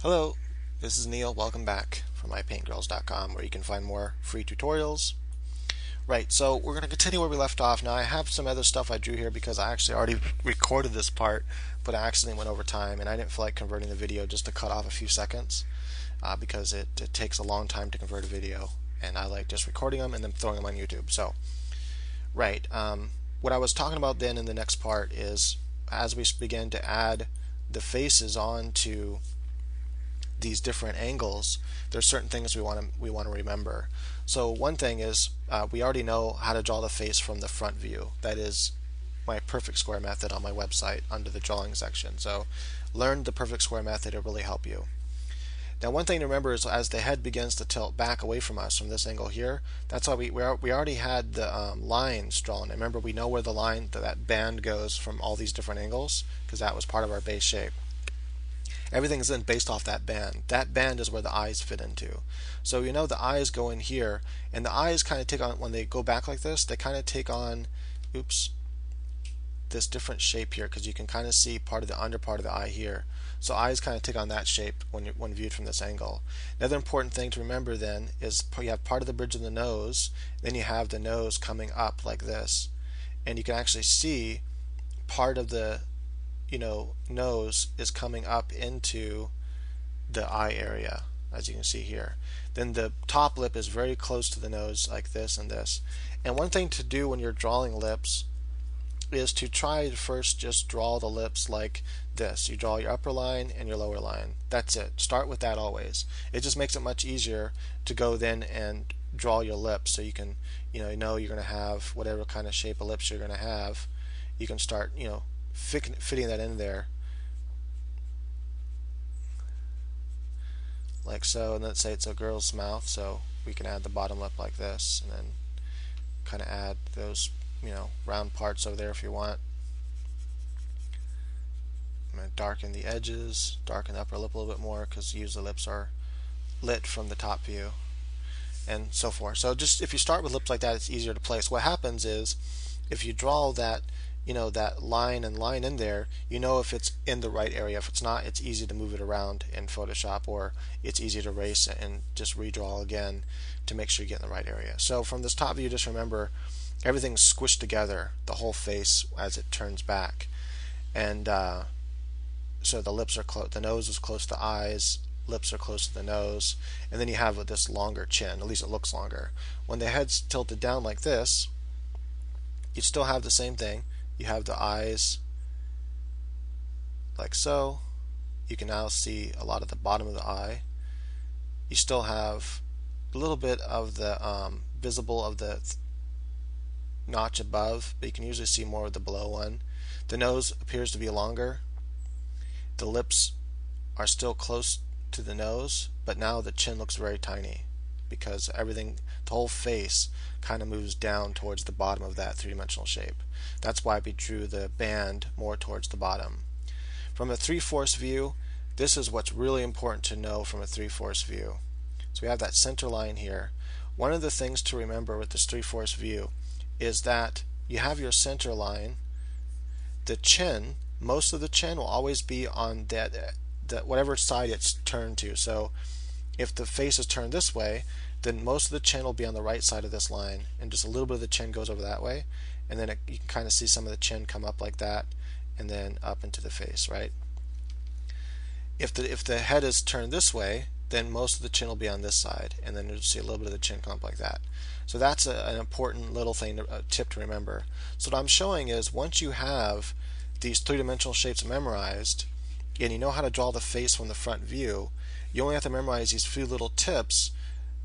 Hello, this is Neil. Welcome back from mypaintgirls.com where you can find more free tutorials. Right, so we're going to continue where we left off. Now I have some other stuff I drew here because I actually already recorded this part, but I accidentally went over time and I didn't feel like converting the video just to cut off a few seconds because it takes a long time to convert a video and I like just recording them and then throwing them on YouTube. So, right, what I was talking about then in the next part is as we begin to add the faces onto these different angles, there's certain things we want to remember. So one thing is we already know how to draw the face from the front view. That is my perfect square method on my website under the drawing section. So learn the perfect square method, it'll really help you. Now one thing to remember is as the head begins to tilt back away from us from this angle here, that's why we already had the lines drawn. And remember, we know where the line, that band goes from all these different angles because that was part of our base shape. Everything's then based off that band. That band is where the eyes fit into. So you know the eyes go in here, and the eyes kind of take on, when they go back like this, they kind of take on, this different shape here because you can kind of see part of the under part of the eye here. So eyes kind of take on that shape when viewed from this angle. Another important thing to remember then is you have part of the bridge of the nose, then you have the nose coming up like this, and you can actually see part of the nose is coming up into the eye area, as you can see here. Then the top lip is very close to the nose, like this and this. And one thing to do when you're drawing lips is to try to first just draw the lips like this. You draw your upper line and your lower line. That's it. Start with that always. It just makes it much easier to go then and draw your lips so you can, you're going to have whatever kind of shape of lips you're going to have. You can start, fitting that in there like so, and let's say it's a girl's mouth, so we can add the bottom lip like this and then kind of add those round parts over there if you want. I'm going to darken the edges, darken the upper lip a little bit more because usually the lips are lit from the top view and so forth. So just if you start with lips like that, it's easier to place. What happens is if you draw that that line and line in there, if it's in the right area. If it's not, it's easy to move it around in Photoshop, or it's easy to erase it and just redraw again to make sure you get in the right area. So from this top view, just remember everything's squished together, the whole face as it turns back. And so the lips are close, the nose is close to the eyes, lips are close to the nose, and then you have this longer chin, at least it looks longer. When the head's tilted down like this, you still have the same thing. You have the eyes like so. You can now see a lot of the bottom of the eye. You still have a little bit of the visible of the notch above, but you can usually see more of the below one. The nose appears to be longer. The lips are still close to the nose, but now the chin looks very tiny because the whole face kind of moves down towards the bottom of that three-dimensional shape. That's why we drew the band more towards the bottom. From a 3/4 view, this is what's really important to know from a 3/4 view. So we have that center line here. One of the things to remember with this 3/4 view is that you have your center line. The chin, most of the chin will always be on that whatever side it's turned to. So if the face is turned this way, then most of the chin will be on the right side of this line, and just a little bit of the chin goes over that way, and then you can kind of see some of the chin come up like that, and then up into the face, right? If the head is turned this way, then most of the chin will be on this side, and then you'll see a little bit of the chin come up like that. So that's an important little thing, a tip to remember. So what I'm showing is once you have these three-dimensional shapes memorized, and you know how to draw the face from the front view, you only have to memorize these few little tips,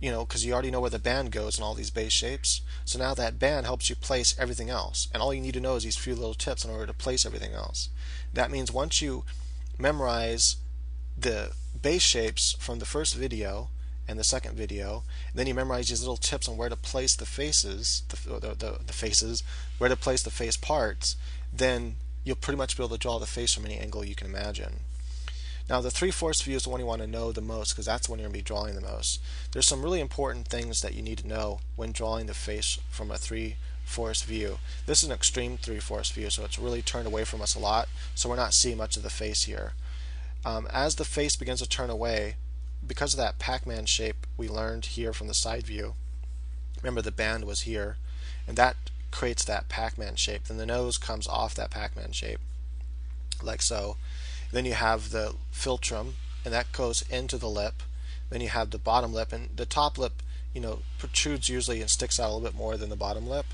because you already know where the band goes in all these base shapes. So now that band helps you place everything else. And all you need to know is these few little tips in order to place everything else. That means once you memorize the base shapes from the first video and the second video, and then you memorize these little tips on where to place the faces, the faces, where to place the face parts, then you'll pretty much be able to draw the face from any angle you can imagine. Now the 3/4 view is the one you want to know the most because that's the one you're going to be drawing the most. There's some really important things that you need to know when drawing the face from a 3/4 view. This is an extreme 3/4 view, so it's really turned away from us a lot, so we're not seeing much of the face here. As the face begins to turn away, because of that Pac-Man shape we learned here from the side view, remember the band was here, and that creates that Pac-Man shape. Then the nose comes off that Pac-Man shape, like so. Then you have the philtrum, and that goes into the lip. Then you have the bottom lip, and the top lip, protrudes usually and sticks out a little bit more than the bottom lip.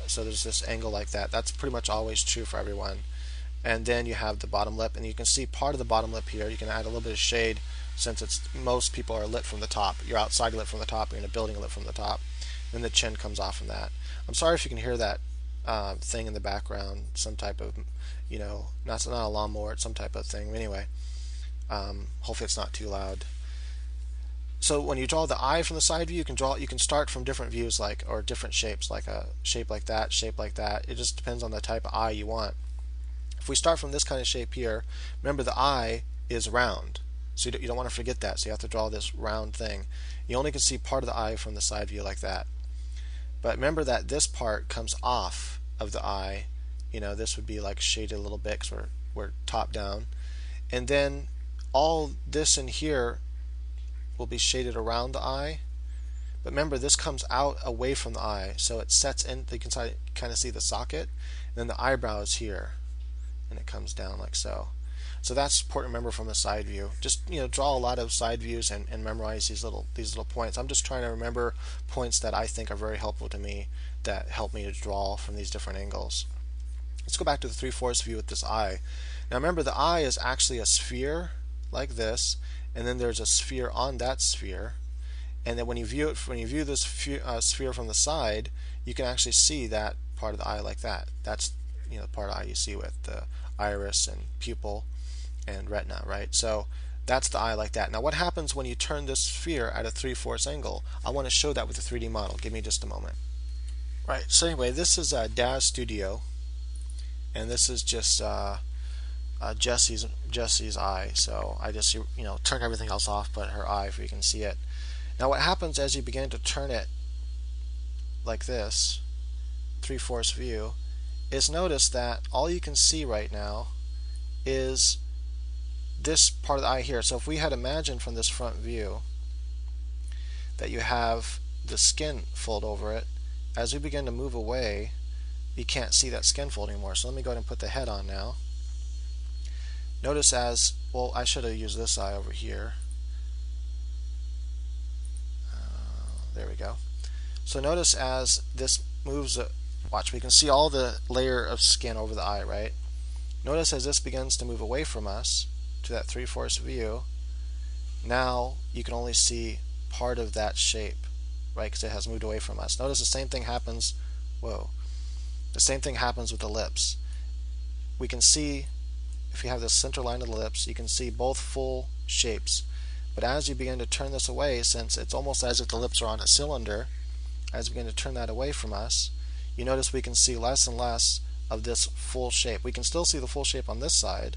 So there's this angle like that. That's pretty much always true for everyone. And then you have the bottom lip, and you can see part of the bottom lip here. You can add a little bit of shade since most people are lit from the top. You're outside lit from the top, you're in a building lit from the top. Then the chin comes off from that. I'm sorry if you can hear that thing in the background, some type of, not a lawnmower, it's some type of thing. Anyway, hopefully it's not too loud. So when you draw the eye from the side view, you can start from different views, or different shapes, like a shape like that, shape like that. It just depends on the type of eye you want. If we start from this kind of shape here, remember the eye is round, so you don't want to forget that. So you have to draw this round thing. You only can see part of the eye from the side view like that. But remember that this part comes off of the eye. This would be like shaded a little bit because we're top down. And then all this in here will be shaded around the eye. But remember, this comes out away from the eye, so it sets in. You can kind of see the socket. And then the eyebrow is here, and it comes down like so. So that's important to remember from the side view. Just draw a lot of side views and memorize these little points. I'm just trying to remember points that I think are very helpful to me, that help me to draw from these different angles. Let's go back to the 3/4 view with this eye. Now remember, the eye is actually a sphere like this, and then there's a sphere on that sphere. And then when you view this sphere from the side, you can actually see that part of the eye like that. That's the part of the eye you see with the iris and pupil and retina, right? So that's the eye like that. Now what happens when you turn this sphere at a 3/4 angle? I want to show that with a 3D model. Give me just a moment. Right, so anyway, this is Daz Studio, and this is just Jessie's eye. So I just turn everything else off but her eye, if you can see it. Now what happens as you begin to turn it like this, 3/4 view, is notice that all you can see right now is this part of the eye here. So if we had imagined from this front view that you have the skin fold over it, as we begin to move away, you can't see that skin fold anymore. So let me go ahead and put the head on now. Notice I should have used this eye over here. There we go. So notice as this moves, watch, we can see all the layer of skin over the eye, right? Notice as this begins to move away from us to that 3/4 view, now you can only see part of that shape, right? Because it has moved away from us. Notice the same thing happens. The same thing happens with the lips. We can see, if you have the center line of the lips, you can see both full shapes. But as you begin to turn this away, since it's almost as if the lips are on a cylinder, as we begin to turn that away from us, you notice we can see less and less of this full shape. We can still see the full shape on this side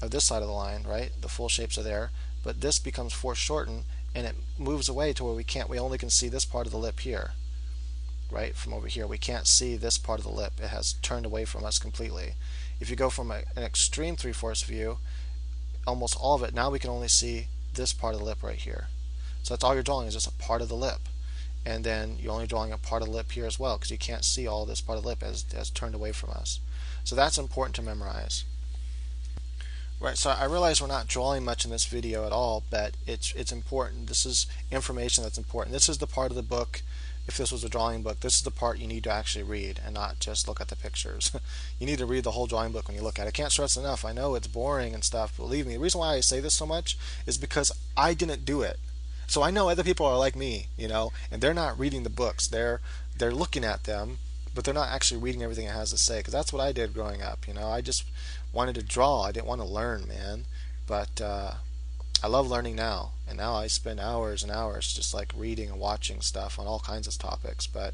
of the line, right? The full shapes are there, but this becomes foreshortened, and it moves away to where we only can see this part of the lip here, right? From over here, we can't see this part of the lip. It has turned away from us completely. If you go from an extreme 3/4 view, almost all of it, now we can only see this part of the lip right here. So that's all you're drawing, is just a part of the lip. And then you're only drawing a part of the lip here as well, because you can't see all this part of the lip as turned away from us. So that's important to memorize. Right, so I realize we're not drawing much in this video at all, but it's important. This is information that's important. This is the part of the book, if this was a drawing book, this is the part you need to actually read and not just look at the pictures. You need to read the whole drawing book when you look at it. I can't stress enough. I know it's boring and stuff, but believe me, the reason why I say this so much is because I didn't do it. So I know other people are like me, and they're not reading the books. They're looking at them, but they're not actually reading everything it has to say, because that's what I did growing up. I just wanted to draw. I didn't want to learn, man. But I love learning now, and now I spend hours and hours just like reading and watching stuff on all kinds of topics. But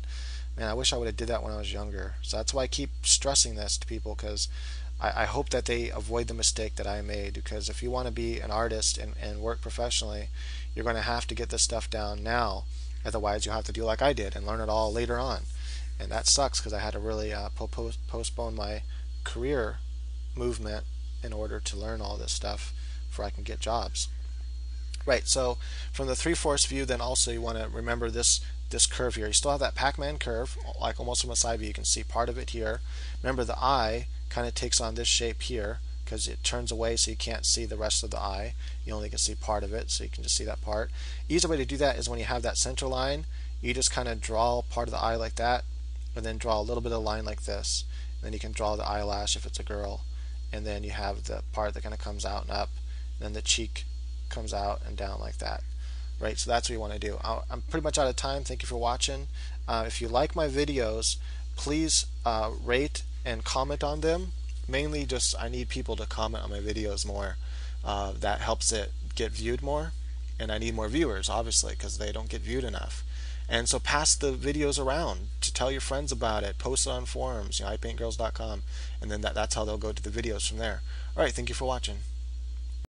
man, I wish I would have did that when I was younger. So that's why I keep stressing this to people, because I hope that they avoid the mistake that I made. Because if you want to be an artist and work professionally, you're going to have to get this stuff down now. Otherwise, you'll have to do like I did and learn it all later on. And that sucks, because I had to really postpone my career movement in order to learn all this stuff before I can get jobs. Right, so from the 3/4 view, then also you want to remember this curve here. You still have that Pac-Man curve, like almost from a side view. You can see part of it here. Remember the eye kind of takes on this shape here because it turns away so you can't see the rest of the eye. You only can see part of it, so you can just see that part. Easy way to do that is when you have that center line, you just kind of draw part of the eye like that, and then draw a little bit of line like this. And then you can draw the eyelash if it's a girl, and then you have the part that kind of comes out and up, and then the cheek comes out and down like that. Right, so that's what you want to do. I'm pretty much out of time. Thank you for watching. If you like my videos, please rate and comment on them. Mainly just I need people to comment on my videos more. That helps it get viewed more, and I need more viewers obviously because they don't get viewed enough. And so pass the videos around to tell your friends about it. Post it on forums, ipaintgirls.com, and then that's how they'll go to the videos from there. All right, thank you for watching.